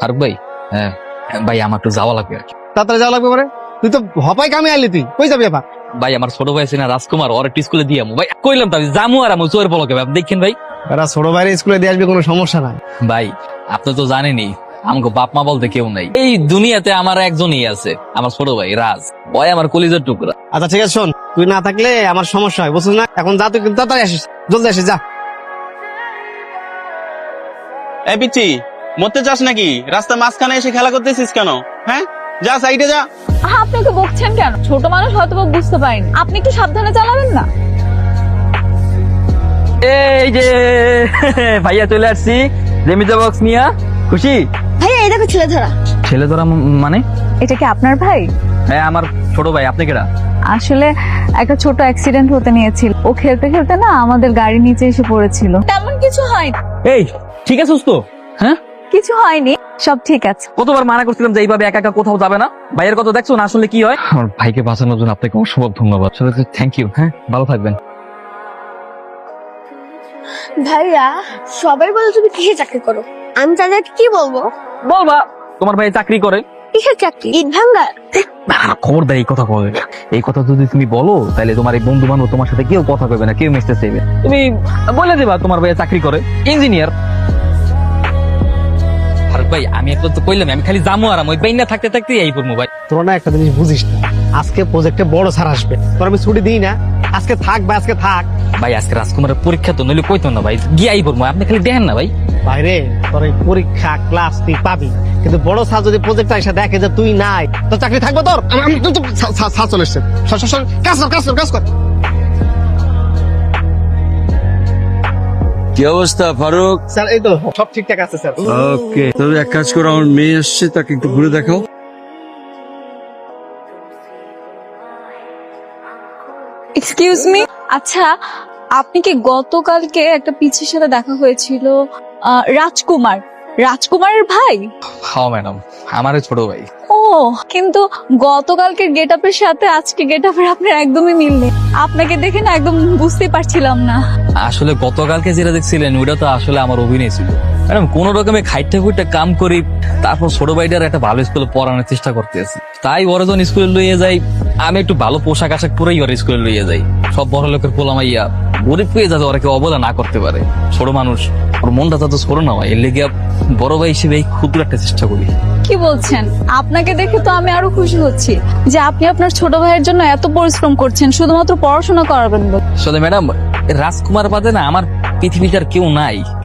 ফারুক ভাই, হ্যাঁ ভাই আমার একটু যাওয়া লাগবে আর কি। তাড়াতাড়ি যাওয়া লাগবে মানে? তুই তো হপাই কামে আইলি, তুই কই যাবি আবার? ভাই আমার ছোট ভাই আছে না রাজকুমার, ওর একটু স্কুলে দিয়ে ভাই কইলাম তো আমি জামু আর আমি চোরের পলকে ভাই দেখেন ভাই। এরা ছোট বাইরে স্কুলে দিয়ে আসবে, কোনো সমস্যা নাই। ভাই আপনি তো জানেনই আমাকে বাপ মা বলতে কেউ নাই এই দুনিয়াতে, আমার একজনই আছে, আমার ছোট ভাই রাজ, ওই আমার কলিজার টুকরা। আচ্ছা ঠিক আছে, শোন, তুই না থাকলে আমার সমস্যা হয়, বুঝছিস না? এখন যা, তুই কিন্তু তাড়াতাড়ি আসিস, জলদি আসিস, যা। এই পিচ্ছি, মরতে চাস নাকি? রাস্তা মাঝখানে এসে খেলা করতেছিস কেন? হ্যাঁ, যা সাইডে যা। আপনি ওকে বকছেন কেন? ছোট মানুষ হয়তো বা বুঝতে পারেনি, আপনি একটু সাবধানে চালাবেন না? এই যে ভাইয়া চলে আসছি রেমিজা বক্স নিয়া, খুশি? ভাইয়া এই দেখো ছেলে ধরা। ছেলে ধরা মানে? এটা কি আপনার ভাই? হ্যাঁ আমার ছোট ভাই। আপনি কেডা? আসলে একটা ছোট অ্যাক্সিডেন্ট হতে নিয়েছিল, ও খেলতে খেলতে না আমাদের গাড়ি নিচে এসে পড়েছিল। তেমন কিছু হয়নি। এই ঠিক আছে তো? হ্যাঁ কিছু হয়নি, সব ঠিক আছে। কতবার মানা করছিলাম যে এইভাবে একা একা কোথাও যাবে না। ভাইয়ের কথা দেখছো না আসলে কি হয়। আমার ভাইকে বাঁচানোর জন্য আপনাকে অসম্ভব ধন্যবাদ, থ্যাংক ইউ। হ্যাঁ ভালো থাকবেন। ভাইয়া সবাই বলে তুমি কিসে চাকরি করো, আমি তাদেরকে কি বলবো? বলবা তোমার ভাই চাকরি করে। কিসের চাকরি? ইট ভাঙ্গার? খবর দেয় এই কথা বলে, এই কথা যদি তুমি বলো তাহলে তোমার এই বন্ধু বান্ধব তোমার সাথে কেউ কথা কইবে না, কেউ মিশতে চাইবে। তুমি বলে দেবা তোমার ভাই চাকরি করে ইঞ্জিনিয়ার। ফারুক ভাই আমি একবার তো কইলাম আমি খালি জামু আর ওই বাইনা থাকতে থাকতে এই পড়মু ভাই। তোরা না একটা জিনিস বুঝিস না, আজকে প্রজেক্টে বড় স্যার আসবে, তোর আমি ছুটি দিই না। আজকে থাক ভাই, আজকে থাক ভাই। আজকে রাজকুমারের পরীক্ষা তো, নইলে কইতো না ভাই, গিয়াই পড়মু, আপনি খালি দেখেন না ভাই। বাইরে তোর এই পরীক্ষা ক্লাস তুই পাবি, কিন্তু বড় স্যার যদি প্রজেক্টটা এসে দেখে যে তুই নাই, তোর চাকরি থাকবে তোর? স্যার চলে এসছে, কাজ কর, কাজ কর, কাজ কর। কি অবস্থা ফারুক? স্যার এই তো সব ঠিকঠাক আছে স্যার। ওকে, তবে এক কাজ করো, আমার মেয়ে আসছে, তাকে একটু ঘুরে দেখাও। এক্সকিউজ মি, আচ্ছা আপনি কি গতকালকে একটা পিচ্ছির সাথে দেখা হয়েছিল, রাজকুমার, রাজকুমারের ভাই? হ্যাঁ ম্যাডাম, আমারই ছোট ভাই। ও, কিন্তু গতকালকের গেটআপের সাথে আজকে গেটআপের আপনার একদমই মিল নেই। আপনাকে দেখে না একদম বুঝতে পারছিলাম না। আসলে গতকালকে যেটা দেখছিলেন ওইটা তো আসলে আমার অভিনয় ছিল ম্যাডাম। কোন রকমে খাইতে খুঁটে কাম করি, তারপর ছোট ভাইটার একটা ভালো স্কুলে পড়ানোর চেষ্টা করতেছি। তাই ওরা যখন স্কুলে লইয়ে যাই, আমি একটু ভালো পোশাক আশাক পরেই ওরা স্কুলে লইয়ে যাই। সব বড় লোকের পোলামাইয়া গরিব পেয়ে যাতে ওরা কেউ অবহেলা না করতে পারে। ছোট মানুষ, ওর মনটা তো ছোট না হয়, এর লেগে বড় ভাই হিসেবে এই ক্ষুদ্র একটা চেষ্টা করি। কি বলছেন? আপনাকে দেখে তো আমি আরো খুশি হচ্ছি যে আপনি আপনার ছোট ভাইয়ের জন্য এত পরিশ্রম করছেন শুধুমাত্র পড়াশোনা করাবেন বলে। আসলে ম্যাডাম রাজকুমার বাদে না আমার পৃথিবীতে আর কেউ নাই।